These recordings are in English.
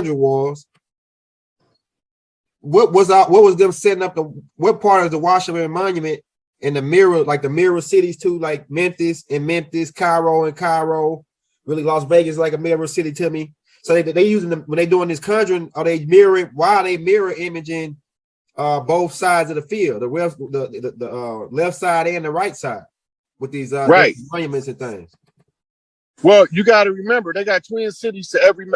was. What was them setting up what part of the Washington Monument and the mirror, like the mirror cities too, like Memphis, Cairo, really Las Vegas like a mirror city to me. So they using them when they doing this conjuring, are they mirroring? Why are they mirror imaging both sides of the field, the left side and the right side with these right monuments and things? Well, you got to remember they got twin cities to every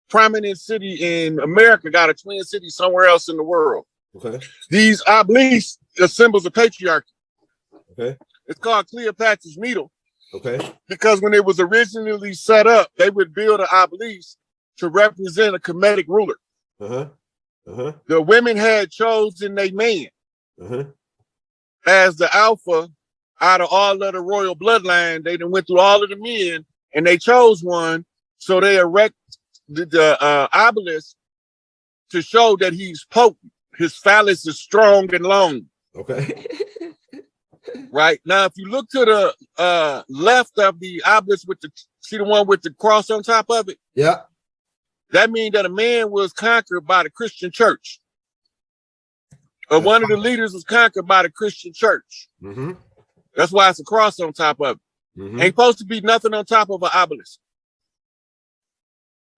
prominent city in America got a twin city somewhere else in the world. Okay. These obelisks are symbols of patriarchy. Okay. It's called Cleopatra's Needle. Okay. Because when it was originally set up, they would build an obelisk to represent a Kemetic ruler. The women had chosen their man as the alpha out of all of the royal bloodline. They done went through all of the men and they chose one. So they erect the obelisk to show that he's potent. His phallus is strong and long. Okay. Right now, if you look to the left of the obelisk see the one with the cross on top of it? Yeah. That means that a man was conquered by the Christian church. Or one of the leaders was conquered by the Christian church. That's why it's a cross on top of it. Ain't supposed to be nothing on top of an obelisk.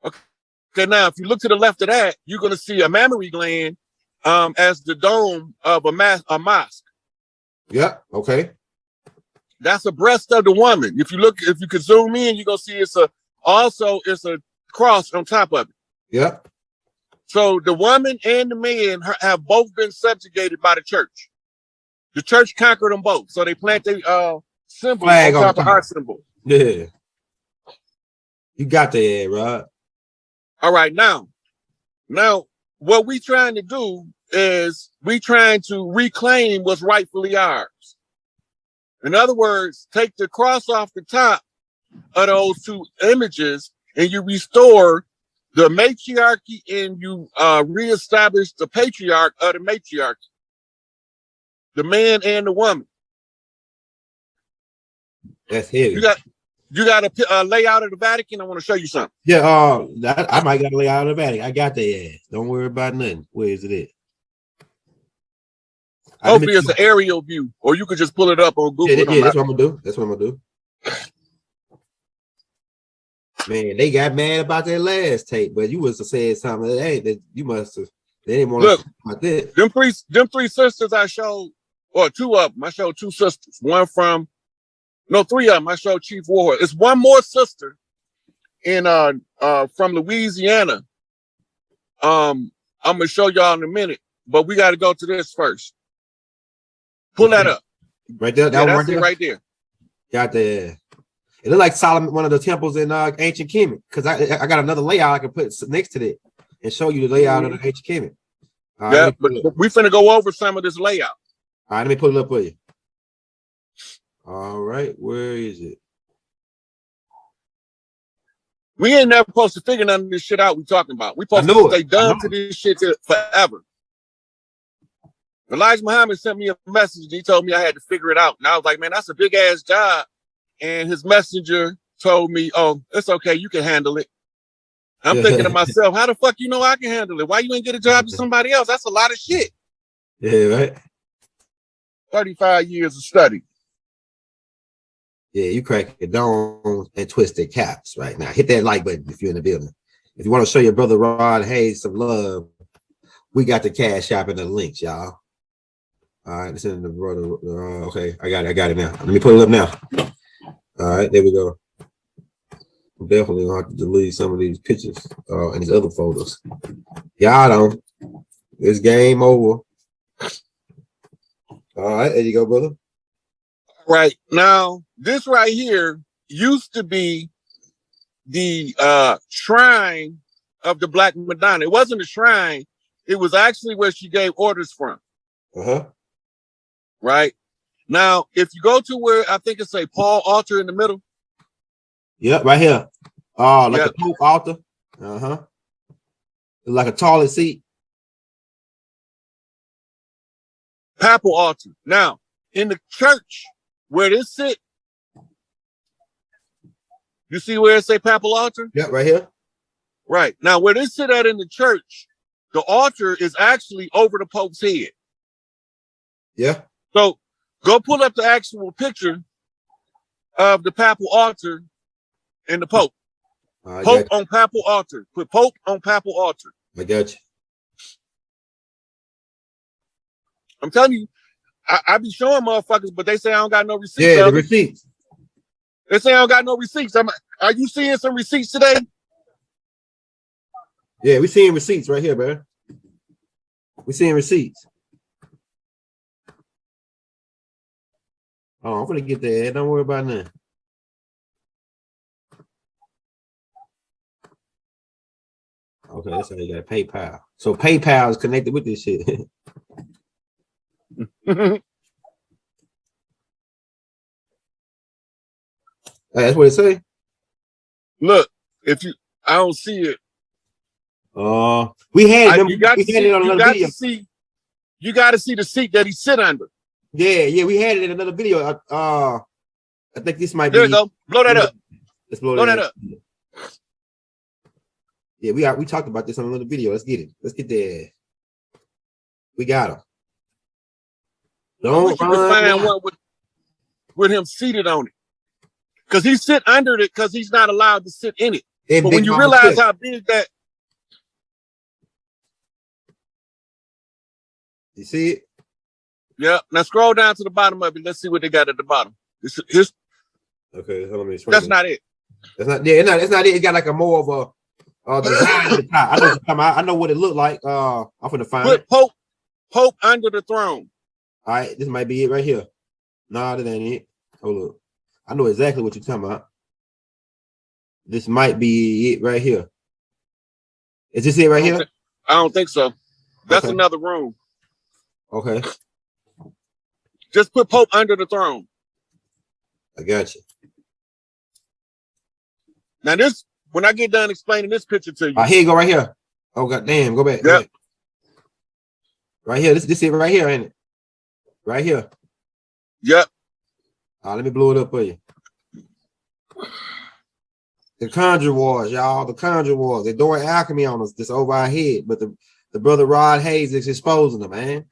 Okay, now if you look to the left of that, you're going to see a mammary gland as the dome of a mosque. Yeah. Okay. That's a breast of the woman. If you could zoom in, you're gonna see it's a cross on top of it. Yeah. So the woman and the man have both been subjugated by the church. The church conquered them both. So they plant their symbol on top of our symbol. Yeah. You got that, Rod. All right, now what we trying to do is we trying to reclaim what's rightfully ours. In other words, take the cross off the top of those two images and you restore the matriarchy and you reestablish the patriarch of the matriarchy, the man and the woman. That's heavy. You got a layout of the Vatican. I want to show you something. Yeah, I might got a layout of the Vatican. I got that ass. Don't worry about nothing. Where is it at? Hopefully it's an aerial view, or you could just pull it up on Google. Yeah, that's what I'm gonna do. Man, they got mad about that last tape, but you must have said something. Hey, that you must have. They didn't want to talk about this. Them three sisters I showed, or two of them. I showed two sisters. Three of them. I showed Chief Warhol. It's one more sister in from Louisiana. I'm gonna show y'all in a minute, but we got to go to this first. Pull that up. Right there. That's it right there. Got the. It looked like Solomon, one of the temples in ancient Kemet. Because I got another layout I can put next to that and show you the layout of the ancient Kemet. Yeah, but we finna go over some of this layout. All right, let me put it up for you. All right, where is it? We ain't never supposed to figure none of this shit out we talking about. We supposed to stay dumb to this shit forever. Elijah Muhammad sent me a message and he told me I had to figure it out. And I was like, man, that's a big ass job. And his messenger told me, oh, it's okay, you can handle it. I'm thinking to myself, how the fuck you know I can handle it? Why you ain't get a job to somebody else? That's a lot of shit. Yeah, right. 35 years of study. Yeah, you crack your dome and twist their caps right now. Hit that like button if you're in the building. If you want to show your brother Rod Hayes some love, we got the Cash App in the links, y'all. All right, it's in the brother. Okay, I got it now. Let me put it up now. All right, there we go. I'm definitely gonna have to delete some of these pictures and these other photos. Y'all don't. It's game over. All right, there you go, brother. Right now, this right here used to be the shrine of the Black Madonna. It wasn't a shrine. It was actually where she gave orders from. Right now, if you go to where I think it's a Paul altar in the middle. Yep, right here. Oh, like a Pope altar. Like a toilet seat. Papal altar. Now, in the church where this sit, you see where it say papal altar? Yeah, right here. Right. Now, where they sit at in the church, the altar is actually over the Pope's head. Yeah. So go pull up the actual picture of the papal altar and the Pope. Pope on papal altar. Put Pope on papal altar. I got you. I'm telling you, I be showing motherfuckers, but they say I don't got no receipts. Yeah, the receipts. They say I don't got no receipts. Are you seeing some receipts today? Yeah, we seeing receipts right here, man. We seeing receipts. Oh, I'm gonna get that. Don't worry about that. Okay, that's how you got PayPal. So PayPal is connected with this shit. That's what it say. Look, I don't see it. We had it. It on another video. You got to see the seat that he sit under. Yeah, we had it in another video. I think this might be. There you go. Blow that up. Let's blow that up. Yeah, we talked about this on another video. Let's get it. Let's get there. We got him. Don't find one with him seated on it, because he sit under it because he's not allowed to sit in it. But when you realize how big that, you see it? Yeah. Now scroll down to the bottom of it. Let's see what they got at the bottom. Okay, hold on. That's not it. That's not. Yeah, it's not it. It got like a more of a design at the top. I know what it looked like. I'm gonna find it. Pope under the throne. All right, this might be it right here. Nah, that ain't it. Hold up. I know exactly what you're talking about. This might be it right here. Is this it right here? I don't think so. That's another room. Okay. Just put Pope under the throne. I got you. Now when I get done explaining this picture to you. Here you go right here. Oh, god damn. Go back. Yep. Right here. This it right here, ain't it? Right here. Yep. Let me blow it up for you. The Conjure Wars, y'all. The Conjure Wars. They're doing alchemy on us. This over our head. But the brother Rod Hayes is exposing them, man.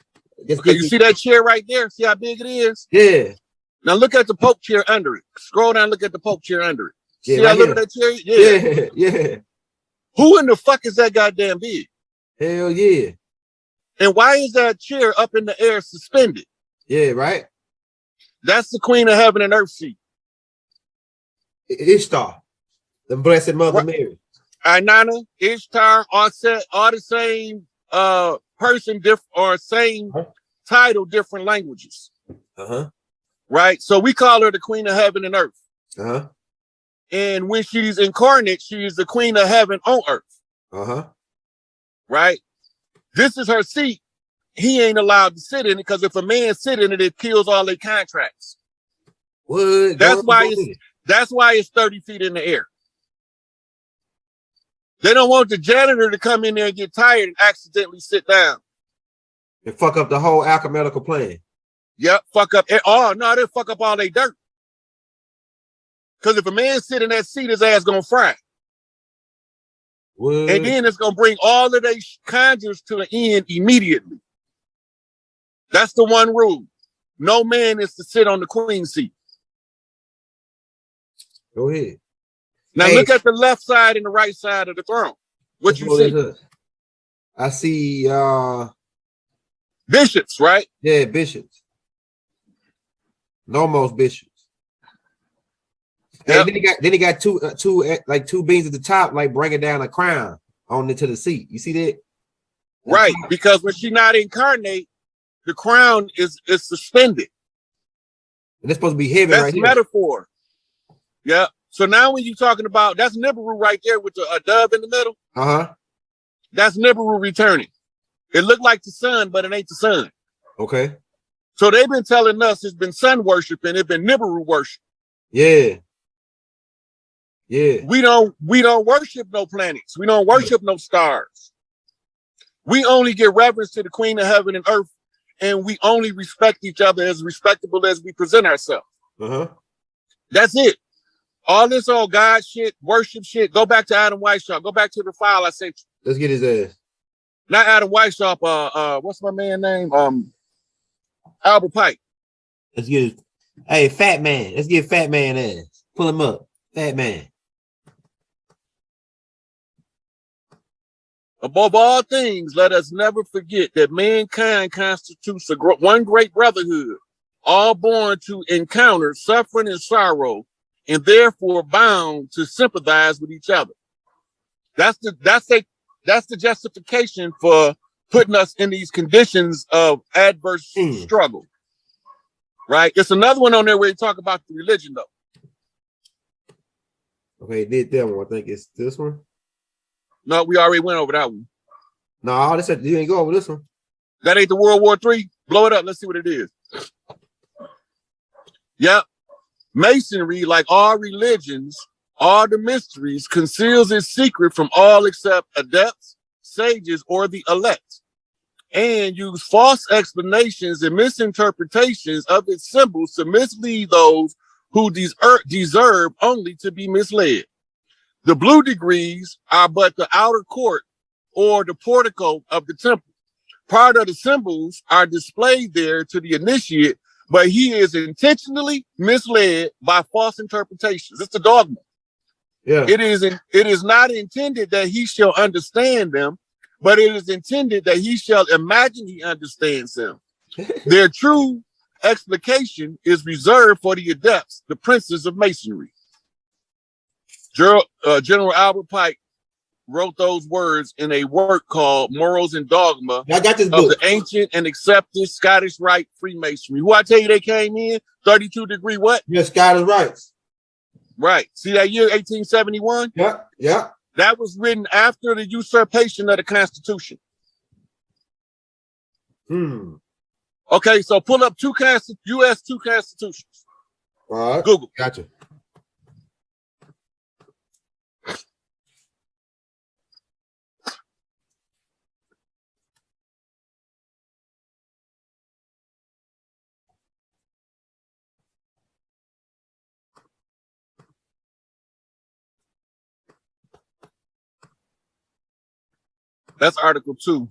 Okay, you see that chair right there? See how big it is? Yeah. Now look at the Pope chair under it. Scroll down, look at the Pope chair under it. Yeah, see how little that chair? Yeah. Who in the fuck is that goddamn big? Hell yeah. And why is that chair up in the air suspended? Yeah, right. That's the Queen of Heaven and Earth seat. Ishtar, the Blessed Mother Mary. Inanna, Ishtar, all the same person, or same title, different languages. Right? So we call her the Queen of Heaven and Earth. And when she's incarnate, she is the Queen of Heaven on Earth. Right? This is her seat. He ain't allowed to sit in it, because if a man sit in it, it kills all their contracts. What? That's why it's 30 feet in the air. They don't want the janitor to come in there and get tired and accidentally sit down. And fuck up the whole alchemical plan. Yep, fuck up. Oh, no, they fuck up all their dirt. Because if a man sit in that seat, his ass gonna fry. What? And then it's gonna bring all of their conjures to an end immediately. That's the one rule. No man is to sit on the queen seat. Go ahead. Now look at the left side and the right side of the throne. What you see? I see bishops, right? Yeah, bishops. Almost bishops. Yep. And then he got two beams at the top, like bringing down a crown on into the seat. You see that? Right, because when she's not incarnate, the crown is suspended. And it's supposed to be heavy. That's right here. Metaphor. Yeah. So now when you're talking about, that's Nibiru right there with a dove in the middle. That's Nibiru returning. It looked like the sun, but it ain't the sun. Okay. So they've been telling us it's been sun worship and it's been Nibiru worship. Yeah. Yeah. We don't worship no planets. We don't worship no stars. We only give reverence to the Queen of Heaven and Earth, and we only respect each other as respectable as we present ourselves. That's it. All this old God shit, worship shit. Go back to Adam Weishaupt. Go back to the file I sent you. Let's get his ass. Not Adam Weishaupt. What's my man name? Albert Pike. Let's get his. Hey, Fat Man. Let's get Fat Man ass. Pull him up. Fat Man. Above all things, let us never forget that mankind constitutes one great brotherhood, all born to encounter suffering and sorrow, and therefore bound to sympathize with each other. That's the justification for putting us in these conditions of adverse struggle. Right? It's another one on there where you talk about the religion, though. Okay, did that one. I think it's this one. No, we already went over that one. No, this you ain't go over this one. That ain't the World War III. Blow it up. Let's see what it is. Yep. Masonry, like all religions, all the mysteries, conceals its secret from all except adepts, sages, or the elect, and use false explanations and misinterpretations of its symbols to mislead those who deserve only to be misled. The blue degrees are but the outer court or the portico of the temple. Part of the symbols are displayed there to the initiate, but he is intentionally misled by false interpretations. It's the dogma. Yeah. It is not intended that he shall understand them, but it is intended that he shall imagine he understands them. Their true explication is reserved for the adepts, the princes of masonry. General Albert Pike wrote those words in a work called Morals and Dogma I got this of book. the Ancient and Accepted Scottish Rite Freemasonry. Who I tell you they came in? 32 degree what? Yeah, Scottish rights. Right. See that year, 1871? Yeah, yeah. That was written after the usurpation of the Constitution. Okay, so pull up U.S. two constitutions. All right. Google. Gotcha. That's Article 2.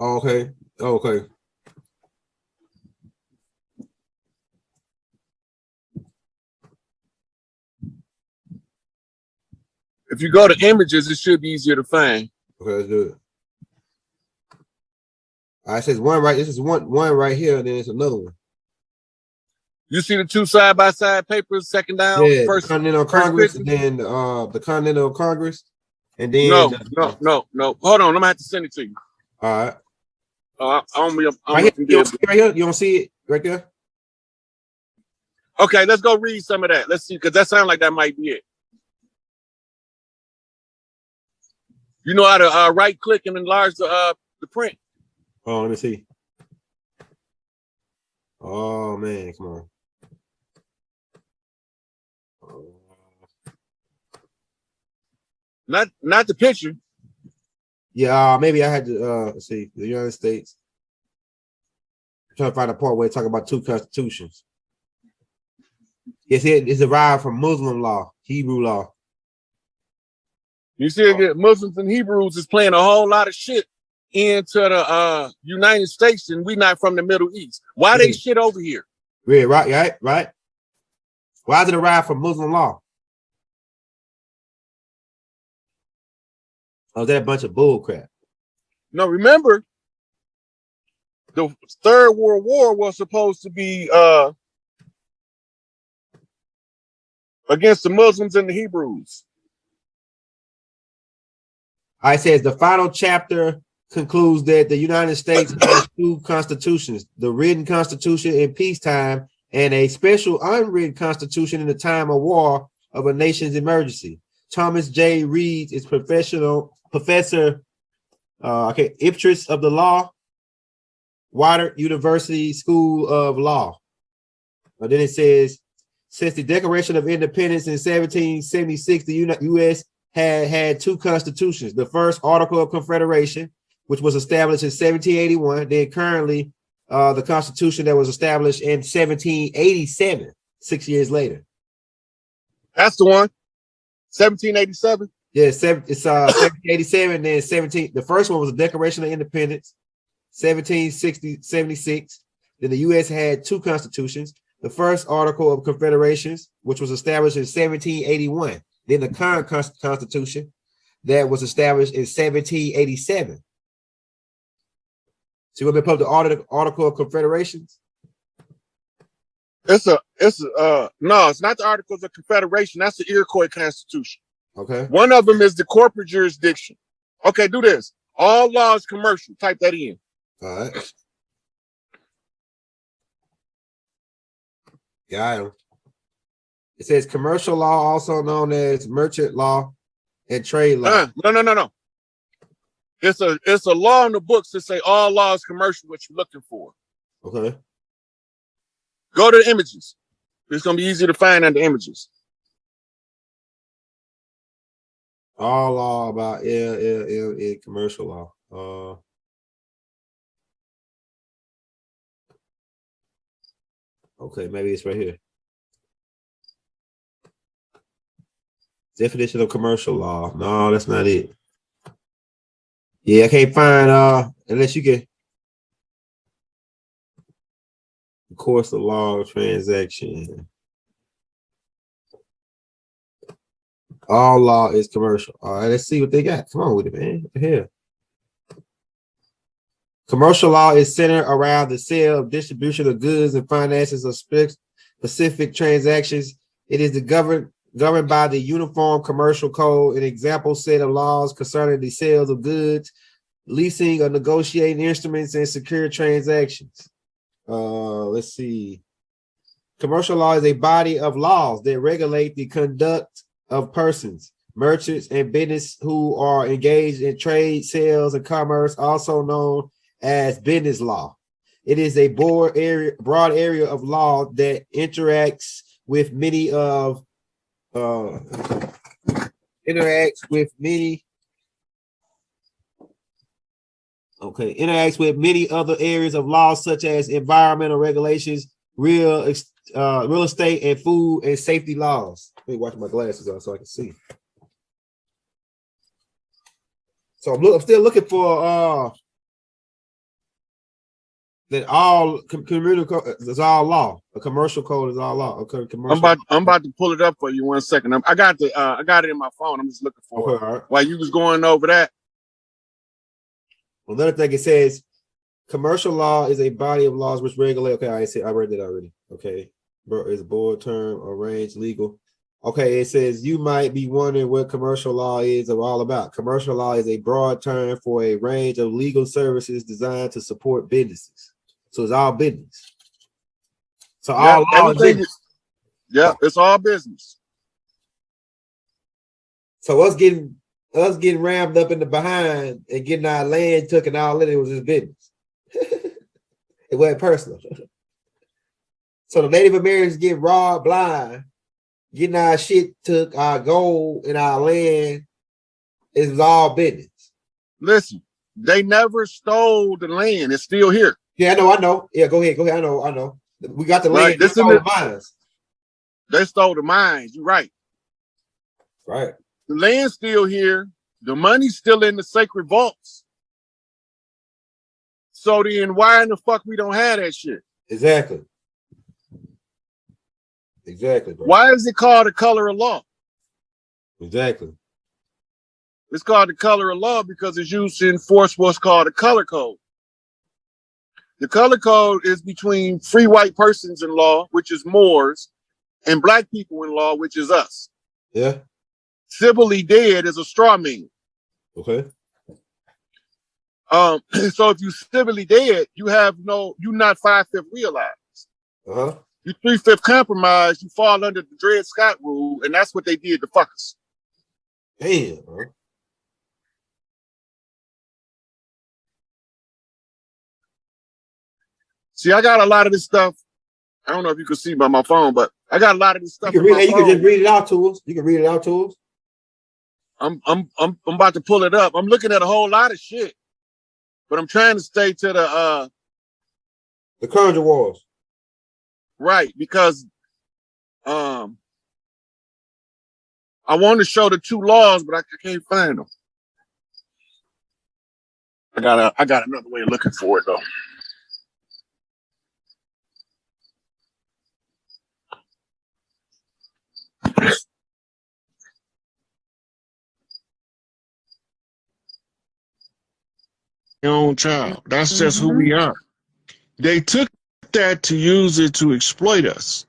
Okay. Okay. If you go to images, it should be easier to find. Okay, let's do it. All right, it says one right. This is one right here, and then it's another one. You see the two side-by-side papers, second down? Yeah, first, the Continental Congress, and then the Continental Congress, and then no. Hold on, I'm gonna have to send it to you. All right. Right here, you don't see it right there? Okay, let's go read some of that. Let's see, because that sounds like that might be it. You know how to right click and enlarge the print. Oh, let me see. Oh man, come on. Not the picture. Yeah, maybe I had to let's see, the United States. I'm trying to find a part where they talk about two constitutions. Yes, it's derived from Muslim law, Hebrew law. You see, Muslims and Hebrews is playing a whole lot of shit into the United States, and we not from the Middle East. Why they shit over here? Yeah, right. Why is it derived from Muslim law? Oh, that a bunch of bull crap. No, remember, the Third World War was supposed to be against the Muslims and the Hebrews. I says the final chapter concludes that the United States has two constitutions: the written constitution in peacetime and a special unwritten constitution in the time of war of a nation's emergency. Thomas J. Reed is professor Iptris of the law, Water University School of Law. And then it says, since the Declaration of Independence in 1776, the U.S. had two constitutions. The first Article of Confederation, which was established in 1781. Then currently, the Constitution that was established in 1787. 6 years later. That's the one. 1787. Yeah, it's 1787. Then 17. The first one was the Declaration of Independence, 76. Then the U.S. had two constitutions. The first Article of Confederations, which was established in 1781. Then the current Constitution that was established in 1787. See what they put the Article of Confederations? No, it's not the Articles of Confederation. That's the Iroquois Constitution. Okay. One of them is the corporate jurisdiction. Okay, do this. All laws commercial. Type that in. All right. Got him. It says commercial law, also known as merchant law and trade law. No. It's a law in the books that say all laws commercial. What you're looking for? Okay. Go to the images. It's gonna be easy to find under images. All law about commercial law. Okay, maybe it's right here. Definition of commercial law. No, that's not it. Yeah, I can't find unless you can. Of course, the law of transaction. All law is commercial. All right, let's see what they got. Come on with it, man. Here. Commercial law is centered around the sale of distribution of goods and finances of specific transactions. It is governed by the Uniform Commercial Code, an example set of laws concerning the sales of goods, leasing or negotiating instruments, and secure transactions. Let's see. Commercial law is a body of laws that regulate the conduct of persons, merchants, and business who are engaged in trade, sales, and commerce, also known as business law. It is a broad area of law that interacts with many other areas of law, such as environmental regulations, real estate, and food and safety laws. Let me watch my glasses on so I can see. So I'm still looking for that all community code is all law. A commercial code is all law. Okay, I'm about to pull it up for you 1 second. I got it in my phone. I'm just looking for it. Right. While you was going over that. Another thing, it says commercial law is a body of laws which regulate. Okay, I read that already. Okay, it's a board term, arranged legal. Okay, it says you might be wondering what commercial law is all about. Commercial law is a broad term for a range of legal services designed to support businesses. So it's all business. So all law is business. It's all business. So us getting rammed up in the behind and getting our land took and all that, it was just business. It wasn't personal. So the Native Americans get robbed blind, getting our shit took, our gold and our land, is all business. Listen, they never stole the land. It's still here. Yeah, I know. Yeah, go ahead. I know. We got the land. They stole the mines. They stole the mines. You're right. Right. The land's still here. The money's still in the sacred vaults. So then why in the fuck we don't have that shit? Exactly, bro. Why is it called the color of law? Exactly. It's called the color of law because it's used to enforce what's called a color code. The color code is between free white persons in law, which is Moors, and black people in law, which is us. Yeah. Civilly dead is a straw man. Okay. So if you civilly dead, you're not 5/5 realized. Uh-huh. You 3/5 compromise, you fall under the Dred Scott rule, and that's what they did to fuck us. Damn, bro. See, I got a lot of this stuff. I don't know if you can see by my phone, but I got a lot of this stuff. You can just read it out to us. I'm about to pull it up. I'm looking at a whole lot of shit, but I'm trying to stay to the Conjure Wars. Right, because I want to show the two laws, but I can't find them. I got another way of looking for it though. Your own child. That's just who we are. They took that to use it to exploit us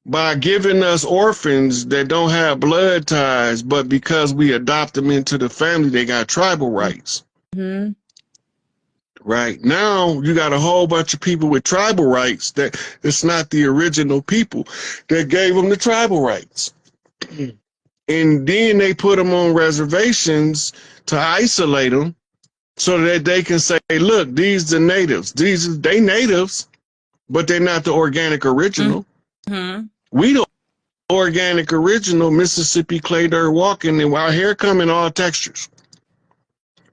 by giving us orphans that don't have blood ties, but because we adopt them into the family, they got tribal rights. Right now, you got a whole bunch of people with tribal rights that it's not the original people that gave them the tribal rights. And then they put them on reservations to isolate them so that they can say, look, these are natives. They natives, but they're not the organic original. We the organic original Mississippi clay dirt walking, and our hair come in all textures.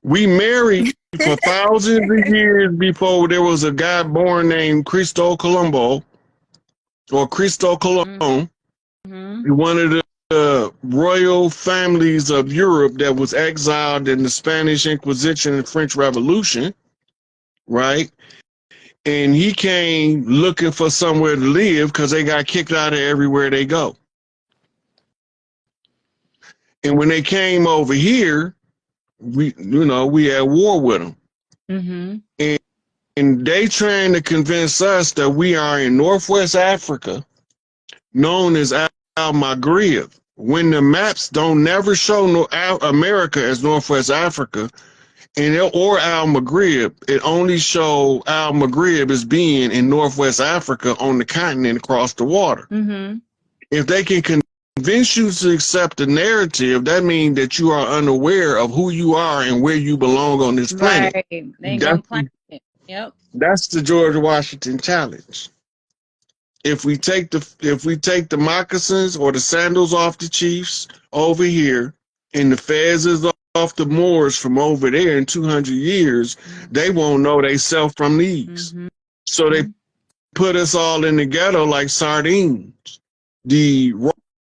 We married for thousands of years before there was a guy born named Cristo Colombo or Cristo Colon. One of the royal families of Europe that was exiled in the Spanish Inquisition and French Revolution, right? And he came looking for somewhere to live because they got kicked out of everywhere they go. And when they came over here, we had war with them. And they trying to convince us that we are in Northwest Africa, known as Al-Maghrib, when the maps don't never show America as Northwest Africa, or Al-Maghrib. It only show Al-Maghrib as being in Northwest Africa on the continent across the water. If they can convince you to accept the narrative, that means that you are unaware of who you are and where you belong on this planet. Right. They ain't gonna plan it. Yep. That's the George Washington challenge. If we take the moccasins or the sandals off the chiefs over here, and the fezzes off the Moors from over there in 200 years, they won't know they self from these. So they put us all in the ghetto like sardines. The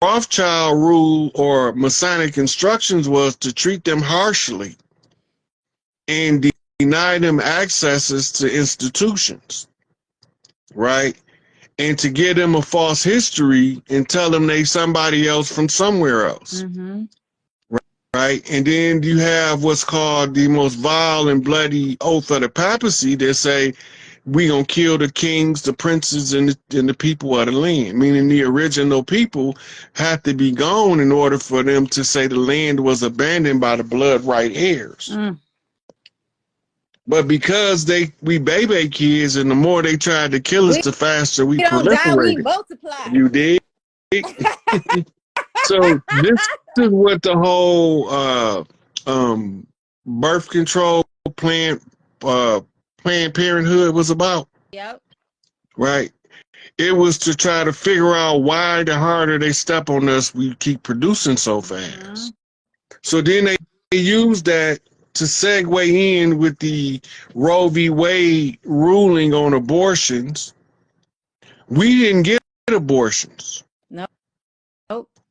Rothschild rule or Masonic instructions was to treat them harshly and deny them accesses to institutions, right? And to give them a false history and tell them they somebody else from somewhere else, right? And then you have what's called the most vile and bloody oath of the papacy that say, we gonna kill the kings, the princes, and the people of the land, meaning the original people had to be gone in order for them to say the land was abandoned by the blood right heirs. But because we baby kids, and the more they tried to kill us, the faster we proliferated. We multiply. You did. So this is what the whole birth control Planned Parenthood was about. Yep. Right. It was to try to figure out why the harder they step on us, we keep producing so fast. So then they used that to segue in with the Roe v. Wade ruling on abortions. We didn't get abortions. No.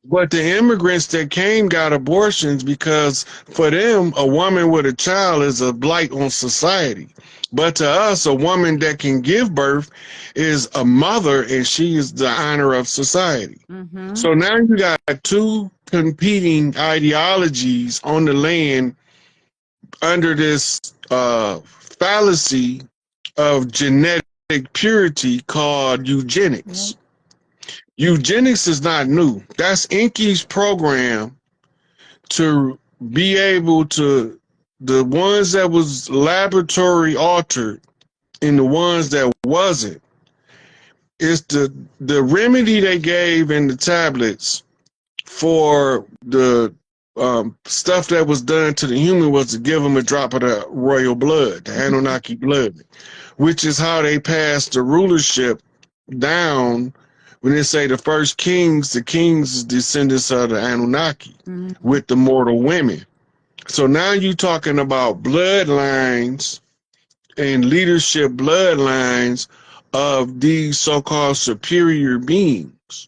But the immigrants that came got abortions because for them, a woman with a child is a blight on society. But to us, a woman that can give birth is a mother, and she is the honor of society. So now you got two competing ideologies on the land under this fallacy of genetic purity called eugenics. Eugenics is not new. That's Inky's program to be able to, the ones that was laboratory altered and the ones that wasn't, is the remedy they gave in the tablets for the stuff that was done to the human was to give them a drop of the royal blood, the Anunnaki blood, which is how they passed the rulership down. When they say the first kings, the kings is descendants of the Anunnaki with the mortal women. So now you're talking about bloodlines and leadership bloodlines of these so-called superior beings.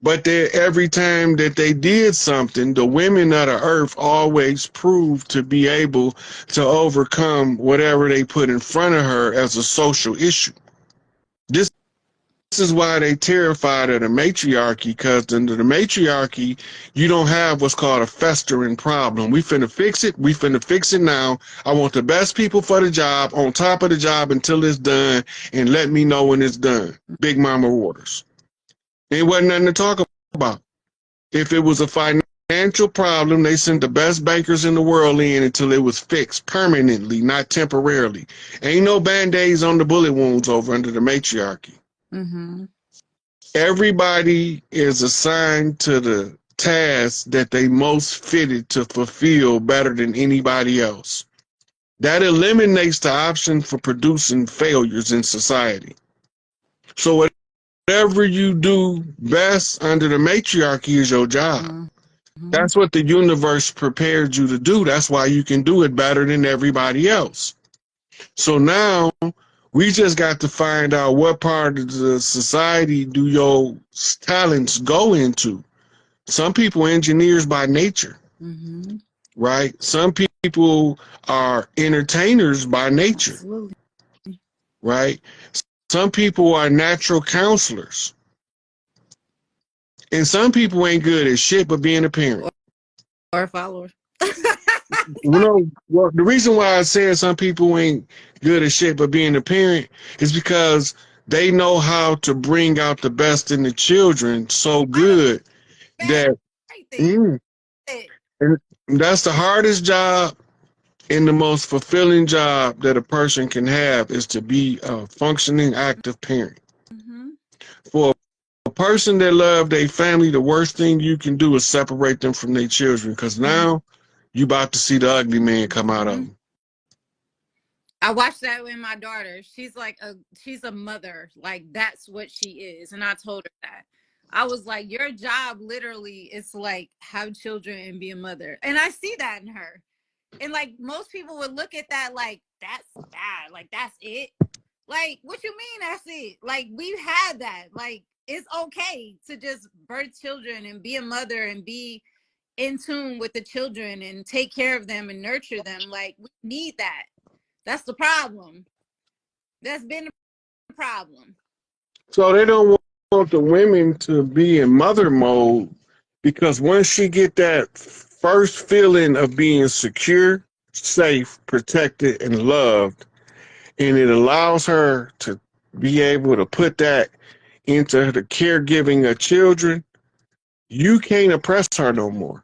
But every time that they did something, the women of the earth always proved to be able to overcome whatever they put in front of her as a social issue. This is why they terrified of the matriarchy, because under the matriarchy, you don't have what's called a festering problem. We finna fix it. We finna fix it now. I want the best people for the job, on top of the job until it's done, and let me know when it's done. Big Mama orders. Ain't wasn't nothing to talk about. If it was a financial problem, they sent the best bankers in the world in until it was fixed permanently, not temporarily. Ain't no band-aids on the bullet wounds over under the matriarchy. Mm-hmm. Everybody is assigned to the task that they most fitted to fulfill better than anybody else. That eliminates the option for producing failures in society. So whatever you do best under the matriarchy is your job. Mm-hmm. That's what the universe prepared you to do. That's why you can do it better than everybody else. So now we just got to find out what part of the society do your talents go into. Some people are engineers by nature, Mm-hmm. right? Some people are entertainers by nature, Absolutely. right? Some people are natural counselors. And some people ain't good at shit but being a parent. Or followers. Well, the reason why I said some people ain't good at shit but being a parent is because they know how to bring out the best in the children so good that and that's the hardest job and the most fulfilling job that a person can have, is to be a functioning, active parent. Mm-hmm. For a person that love their family, the worst thing you can do is separate them from their children, because now you about to see the ugly man come out of them. I watched that with my daughter. She's like she's a mother. Like, that's what she is. And I told her that. I was like, your job literally is to like have children and be a mother. And I see that in her. And like most people would look at that like, that's bad. Like, that's it. Like, what you mean that's it? Like, we've had that. Like, it's okay to just birth children and be a mother and be in tune with the children and take care of them and nurture them. Like, we need that. That's the problem. That's been the problem. So they don't want the women to be in mother mode, because once she get that first feeling of being secure, safe, protected, and loved, and it allows her to be able to put that into the caregiving of children, you can't oppress her no more.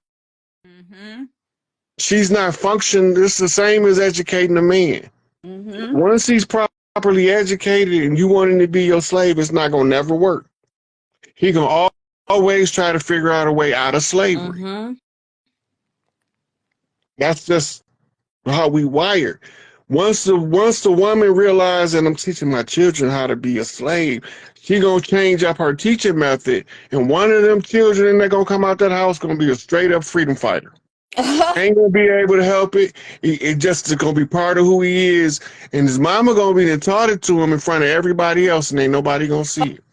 Mm-hmm. She's not functioning. It's the same as educating a man. Mm-hmm. Once he's properly educated and you want him to be your slave, it's not gonna never work. He gonna always try to figure out a way out of slavery. Mm-hmm. That's just how we wired. Once the woman realizes that I'm teaching my children how to be a slave, she gonna change up her teaching method, and one of them children that gonna come out that house gonna be a straight up freedom fighter. Ain't gonna be able to help it. It just is gonna be part of who he is, and his mama gonna be taught it to him in front of everybody else, and ain't nobody gonna see it.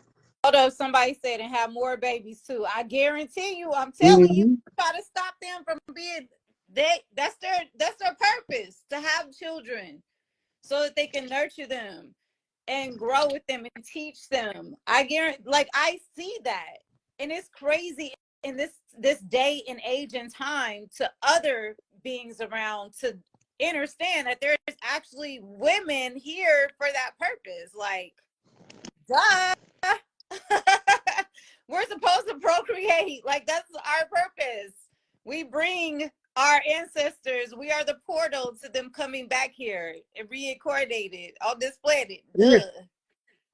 Although somebody said, and have more babies too. I guarantee you, I'm telling you, try to stop them from being that's their purpose, to have children so that they can nurture them and grow with them and teach them. I guarantee, like, I see that. And it's crazy in this day and age and time to other beings around to understand that there's actually women here for that purpose. Like, duh. We're supposed to procreate. Like, that's our purpose. We bring our ancestors. We are the portal to them coming back here and reincarnated on this planet. Duh.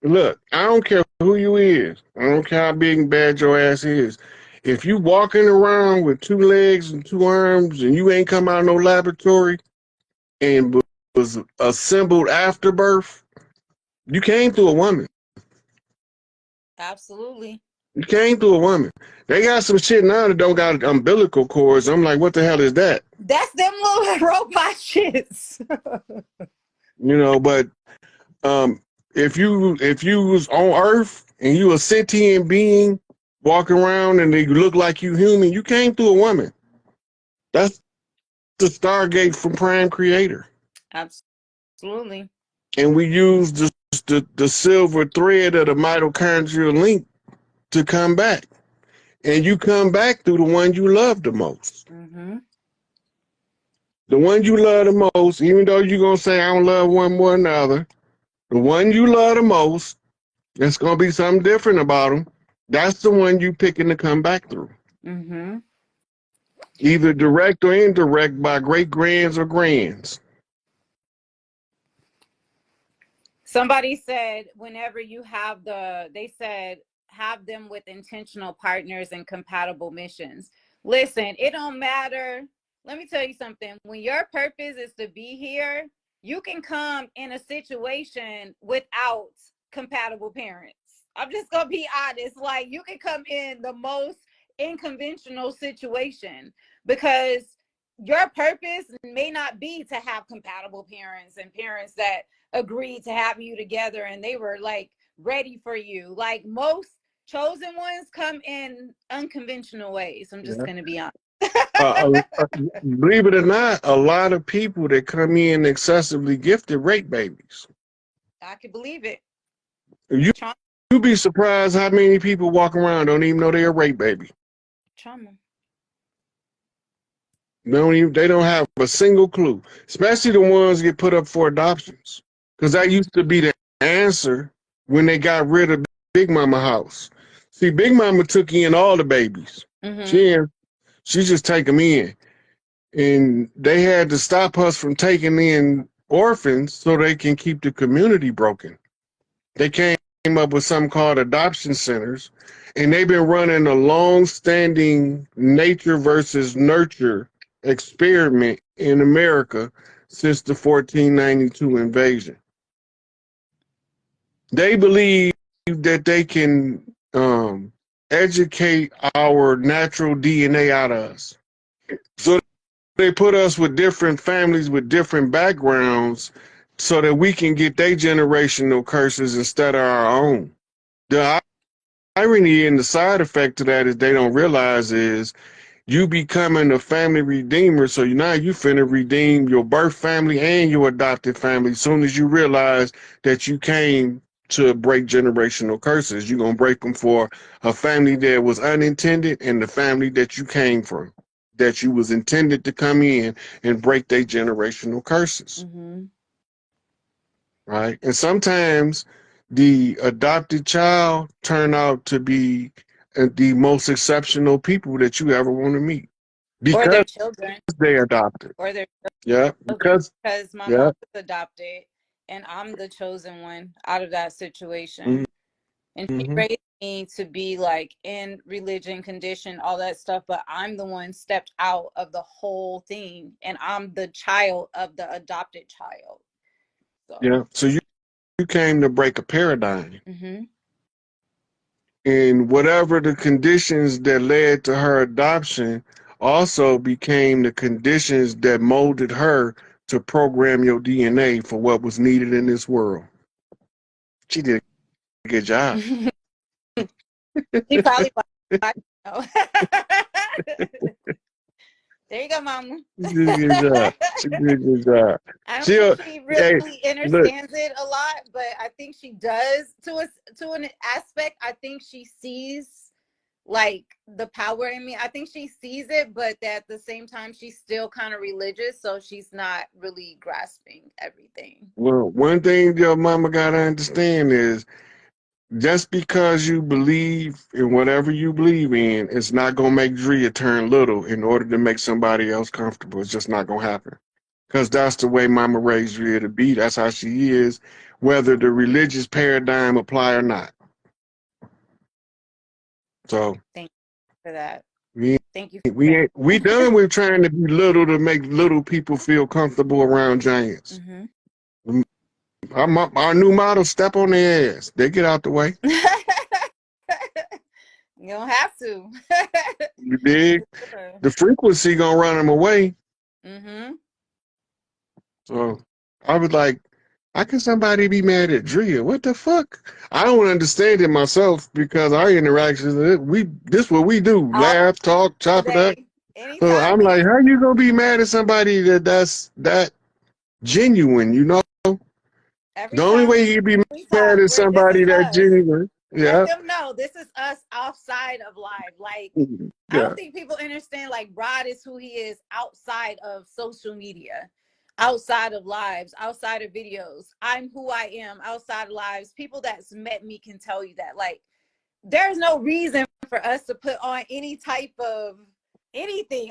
Look, I don't care who you is. I don't care how big and bad your ass is. If you walking around with 2 legs and 2 arms and you ain't come out of no laboratory and was assembled after birth, you came through a woman. Absolutely. You came through a woman. They got some shit now that don't got umbilical cords. I'm like, what the hell is that? That's them little robot shits. You know, but if you was on Earth and you a sentient being walking around and you look like you human, you came through a woman. That's the Stargate from Prime Creator. Absolutely. And we use the silver thread of the mitochondrial link to come back. And you come back through the one you love the most. Mm-hmm. The one you love the most, even though you're going to say, I don't love one more than the other, the one you love the most, there's going to be something different about them. That's the one you picking to come back through. Mm-hmm. Either direct or indirect by great grands or grands. Somebody said whenever you have they said have them with intentional partners and compatible missions. Listen, it don't matter. Let me tell you something. When your purpose is to be here, you can come in a situation without compatible parents. I'm just gonna be honest. Like, you can come in the most unconventional situation because your purpose may not be to have compatible parents and parents that agreed to have you together and they were like ready for you. Like, most chosen ones come in unconventional ways. I'm just gonna be honest. Believe it or not, a lot of people that come in excessively gifted rape babies. I could believe it. You'd be surprised how many people walk around don't even know they're a rape baby. Trauma. They don't have a single clue, especially the ones get put up for adoptions. Because that used to be the answer when they got rid of Big Mama house. See, Big Mama took in all the babies. Mm-hmm. She just take them in. And they had to stop us from taking in orphans so they can keep the community broken. They came up with something called adoption centers, and they've been running a long-standing nature versus nurture experiment in America since the 1492 invasion. They believe that they can educate our natural DNA out of us. So they put us with different families with different backgrounds so that we can get their generational curses instead of our own. The irony and the side effect to that is they don't realize is you becoming a family redeemer. So now you finna redeem your birth family and your adopted family as soon as you realize that you came to break generational curses. You're going to break them for a family that was unintended and the family that you came from, that you was intended to come in and break their generational curses. Mm-hmm. Right? And sometimes the adopted child turn out to be the most exceptional people that you ever want to meet because or their children, they adopted. Or their Yeah, because my mom was adopted and I'm the chosen one out of that situation. And she raised me to be like in religion, condition, all that stuff, but I'm the one stepped out of the whole thing and I'm the child of the adopted child. So. Yeah, so you came to break a paradigm. Mm-hmm. And whatever the conditions that led to her adoption also became the conditions that molded her to program your DNA for what was needed in this world. She did a good job. She probably know. There you go, Mama. She did a good job. She did a good job. I don't think she really understands it a lot, but I think she does to an aspect. I think she sees like the power in me. I think she sees it, but at the same time, she's still kind of religious, so she's not really grasping everything. Well, one thing your mama gotta understand is just because you believe in whatever you believe in, it's not gonna make Drea turn little in order to make somebody else comfortable. It's just not gonna happen. Because that's the way mama raised Drea to be. That's how she is, whether the religious paradigm apply or not. So thank you for that. Thank you. We done with trying to be little to make little people feel comfortable around giants. Mm-hmm. Our new model, step on their ass. They get out the way. You don't have to. You dig? The frequency gonna run them away. Mm-hmm. So I How can somebody be mad at Drea? What the fuck? I don't understand it myself because our interactions, this what we do: All laugh, talk, chop it up. day, So anytime, I'm like, any how you gonna be mad at somebody that's that genuine? You know, every the only time way you can be we mad talk, at where this is somebody that us. genuine. Let Yeah, them know this is us outside of live. Like, I yeah. don't think people understand, like, Rod is who he is outside of social media, outside of lives, outside of videos. I'm who I am outside of lives. People that's met me can tell you that. Like, there's no reason for us to put on any type of anything.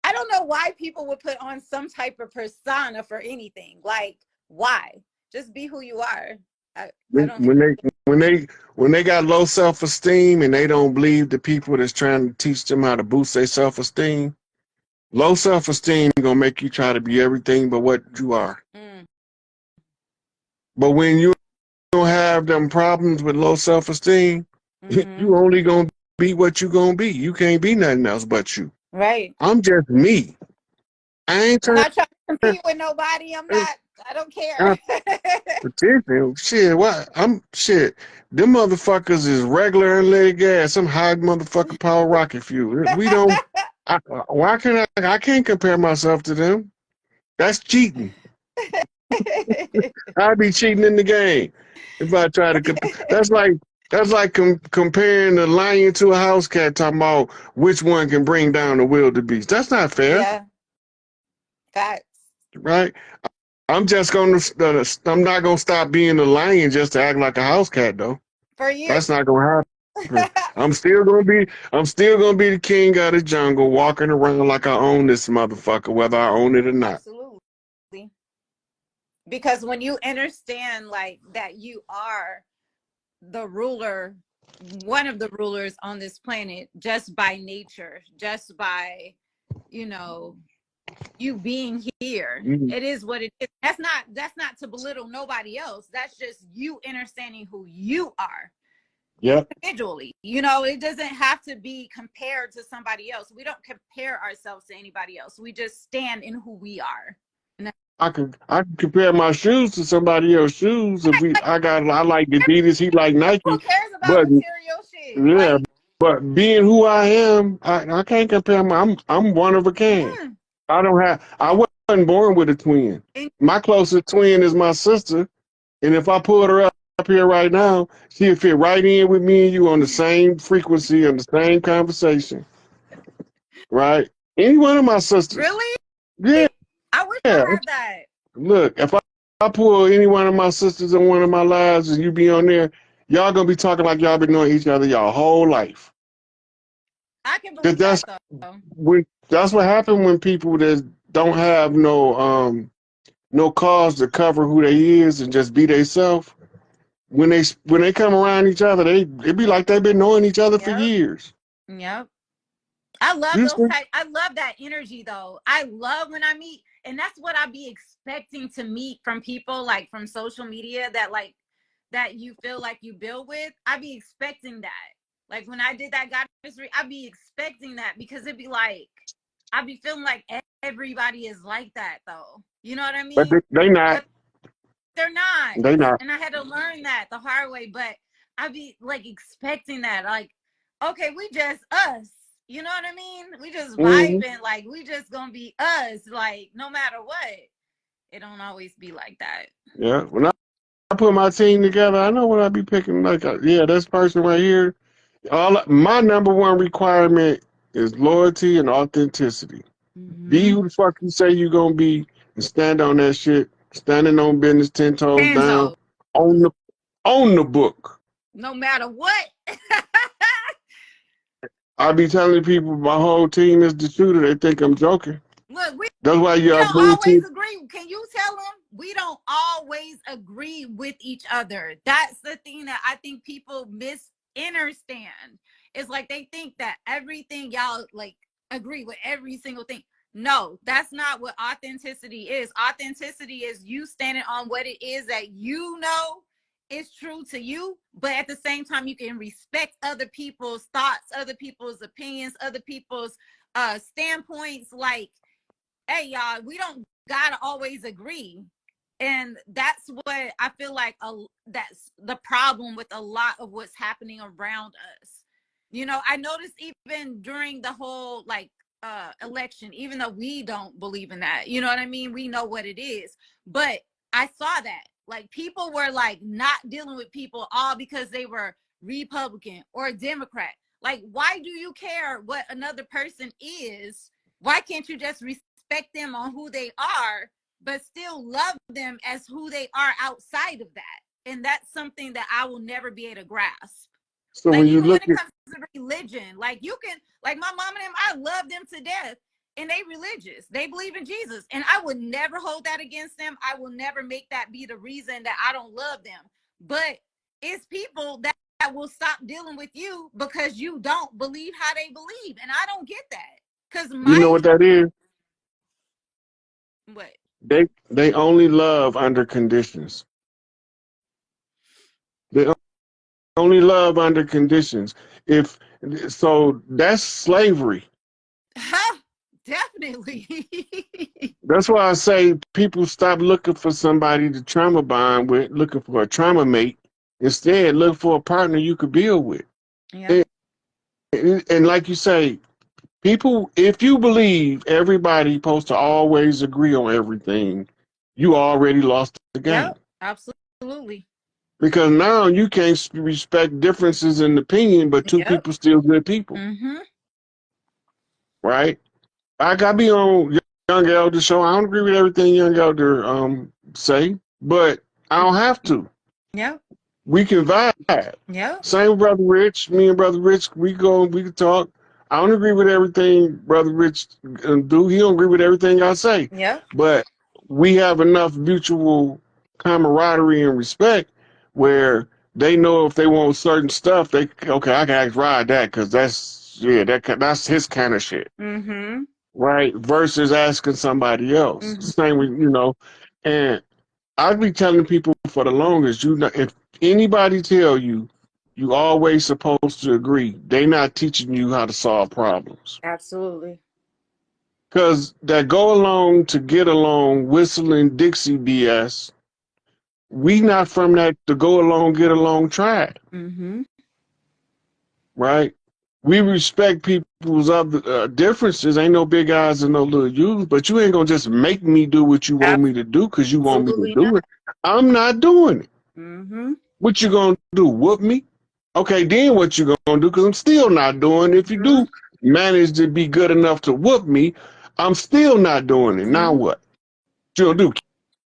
I don't know why people would put on some type of persona for anything. Like, why? Just be who you are. I don't When they got low self-esteem and they don't believe the people that's trying to teach them how to boost their self-esteem, low self-esteem gonna make you try to be everything but what you are. But when you don't have them problems with low self-esteem, you only gonna be what you gonna be. You can't be nothing else but you. Right. I'm just me. I ain't I'm trying not trying to compete with nobody. I don't care. to shit. What? Shit. Them motherfuckers is regular unleaded gas. Some high motherfucking power rocket fuel. We don't. Why can I can't compare myself to them. That's cheating. I'd be cheating in the game if I try to compare. That's like comparing the lion to a house cat, talking about which one can bring down the wildebeest. That's not fair. Yeah. Facts. Right? I'm not gonna stop being a lion just to act like a house cat though. For you. That's not gonna happen. I'm still gonna be the king of the jungle, walking around like I own this motherfucker, whether I own it or not. Absolutely. Because when you understand, like, that you are the ruler, one of the rulers on this planet, just by nature, just by, you being here. It is what it is. That's not to belittle nobody else. That's just you understanding who you are. Yep. Individually. It doesn't have to be compared to somebody else. We don't compare ourselves to anybody else. We just stand in who we are. I can compare my shoes to somebody else's shoes. I like Adidas, he like Nike. Who cares about But material shit? yeah, Like, but being who I am, I can't compare I'm one of a kind. I wasn't born with a twin. My closest twin is my sister, and if I pulled her up here right now, she'd fit right in with me and you on the same frequency and the same conversation. Right? Any one of my sisters. Really? Yeah. I wish I had that. Look, if I pull any one of my sisters in one of my lives and you be on there, y'all gonna be talking like y'all been knowing each other y'all whole life. I can believe that though. That's what happened when people that don't have no cause to cover who they is and just be themselves. When they come around each other, it be like they've been knowing each other for years. Yep. I love I love that energy though. I love when I meet, and that's what I be expecting to meet from people, like from social media, that you feel like you build with. I be expecting that. Like when I did that goddess read, I be expecting that because it'd be like, I be feeling like everybody is like that though. You know what I mean? But they not. But they're not. They not. And I had to learn that the hard way. But I be like expecting that, like, okay, we just us. You know what I mean? We just vibing, like we just gonna be us, like no matter what. It don't always be like that. Yeah. When I put my team together, I know what I be picking. Like, this person right here. My number one requirement is loyalty and authenticity. Be who the fuck you say you gonna be and stand on that shit. Standing on business 10 toes down. On the book. No matter what. I be telling people my whole team is the shooter. They think I'm joking. Look, that's why we don't always agree. Can you tell them we don't always agree with each other? That's the thing that I think people misunderstand. It's like they think that everything y'all like agree with every single thing. No, that's not what authenticity is. Authenticity is you standing on what it is that you know is true to you, but at the same time you can respect other people's thoughts, other people's opinions, other people's standpoints. Like, hey y'all, we don't gotta always agree. And that's what I feel like that's the problem with a lot of what's happening around us. You know, I noticed even during the whole like election, even though we don't believe in that, you know what I mean? We know what it is. But I saw that like people were like not dealing with people all because they were Republican or Democrat. Like, why do you care what another person is? Why can't you just respect them on who they are, but still love them as who they are outside of that? And that's something that I will never be able to grasp. So Like, when you even look when it at, comes to religion, like you can, like my mom and them, I love them to death, and they religious. They believe in Jesus, and I would never hold that against them. I will never make that be the reason that I don't love them. But it's people that will stop dealing with you because you don't believe how they believe, and I don't get that. Because you know what that is? what? They only love under conditions. They only love under conditions. If so, that's slavery. Definitely. That's why I say people stop looking for somebody to trauma bond with, looking for a trauma mate. Instead, look for a partner you could build with. Yeah. And like you say, people, if you believe everybody supposed to always agree on everything, you already lost the game. Yep, absolutely. Because now you can't respect differences in opinion, but two people still good people. Mm-hmm. Right? I gotta be on Young Elder show. I don't agree with everything Young Elder say, but I don't have to. Yeah. We can vibe. Yeah. Same with Brother Rich. Me and Brother Rich, we can talk. I don't agree with everything Brother Rich do. He don't agree with everything I say. Yeah. But we have enough mutual camaraderie and respect where they know if they want certain stuff, I can ride that because that's his kind of shit. Mm-hmm. Right? Versus asking somebody else. Mm-hmm. Same with, and I've been telling people for the longest, if anybody tell you you always supposed to agree, they not teaching you how to solve problems. Absolutely. Because that go along to get along, whistling Dixie BS, we not from that to go along, get along tribe. Mm-hmm. Right? We respect people's other differences. Ain't no big eyes and no little U's, but you ain't gonna just make me do what you want me to do because you want me to do it. I'm not doing it. Mm-hmm. What you gonna do? Whoop me? Okay, then what you gonna do? Because I'm still not doing it. If you do manage to be good enough to whoop me, I'm still not doing it. Now what? You gonna do?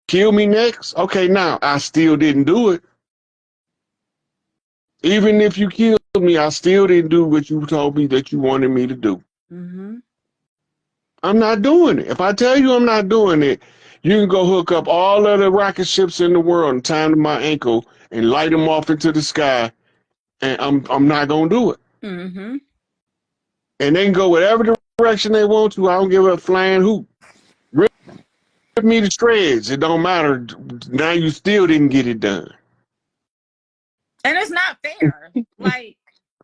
Kill me next? Okay, now I still didn't do it. Even if you killed me, I still didn't do what you told me that you wanted me to do. Mm-hmm. I'm not doing it. If I tell you I'm not doing it, you can go hook up all of the rocket ships in the world and tie them to my ankle and light them off into the sky, and I'm not gonna do it. Mm-hmm. And they can go whatever direction they want to. I don't give a flying hoot. Rip me to shreds. It don't matter. Now you still didn't get it done. And it's not fair. Like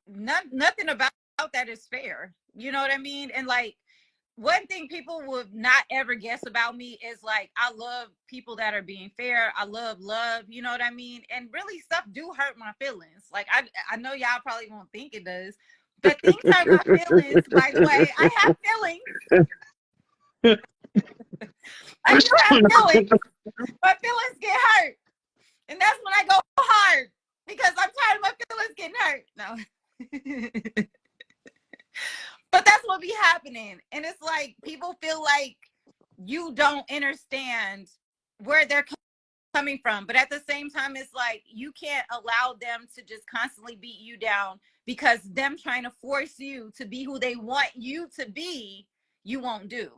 nothing about that is fair. You know what I mean? And like one thing people would not ever guess about me is like I love people that are being fair. I love, you know what I mean? And really stuff do hurt my feelings. Like I know y'all probably won't think it does, but things hurt my feelings. By the way, I have feelings. I do have feelings. My feelings get hurt. And that's when I go hard because I'm tired of my feelings getting hurt. No. But that's what be happening. And it's like people feel like you don't understand where they're coming from. But at the same time, it's like you can't allow them to just constantly beat you down because them trying to force you to be who they want you to be, you won't do.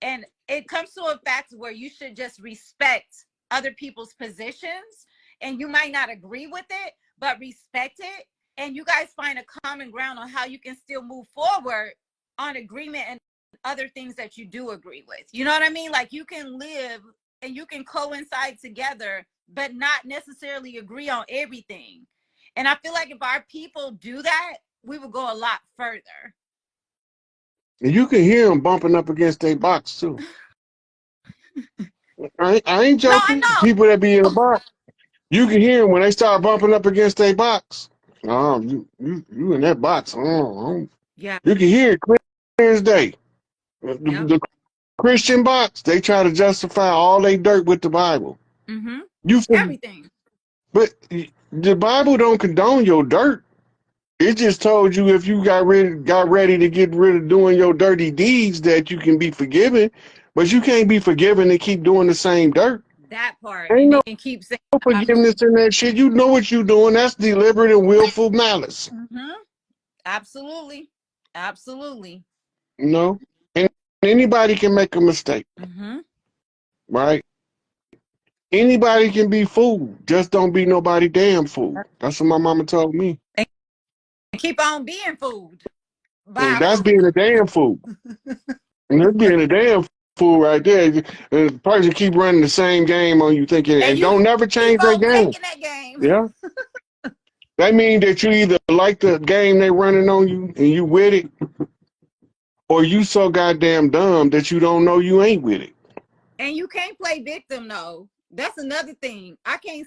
And it comes to a fact where you should just respect other people's positions, and you might not agree with it, but respect it. And you guys find a common ground on how you can still move forward on agreement and other things that you do agree with. You know what I mean? Like you can live and you can coincide together, but not necessarily agree on everything. And I feel like if our people do that, we will go a lot further. And you can hear them bumping up against their box too. I ain't No, I joking. know. People that be in the box, you can hear them when they start bumping up against their box. Oh, you in that box. Oh. Yeah. You can hear it clear as day. Yep. The Christian box, they try to justify all they dirt with the Bible. Mm-hmm. You Everything. But the Bible don't condone your dirt. It just told you if you got ready to get rid of doing your dirty deeds that you can be forgiven, but you can't be forgiven and keep doing the same dirt. That part. Ain't And no then keep saying forgiveness in that shit. You know what you doing. That's deliberate and willful malice. mm-hmm. Absolutely. Absolutely. You know? And anybody can make a mistake, Mm-hmm. right? Anybody can be fooled. Just don't be nobody damn fool. That's what my mama told me. And keep on being fooled. And By that's who? being a damn fool. And that's being a damn fool right there. The person keep running the same game on you thinking, And and you don't never keep change that on game. taking that game. Yeah. That means that you either like the game they running on you and you with it, or you so goddamn dumb that you don't know you ain't with it. And you can't play victim, though. That's another thing. I can't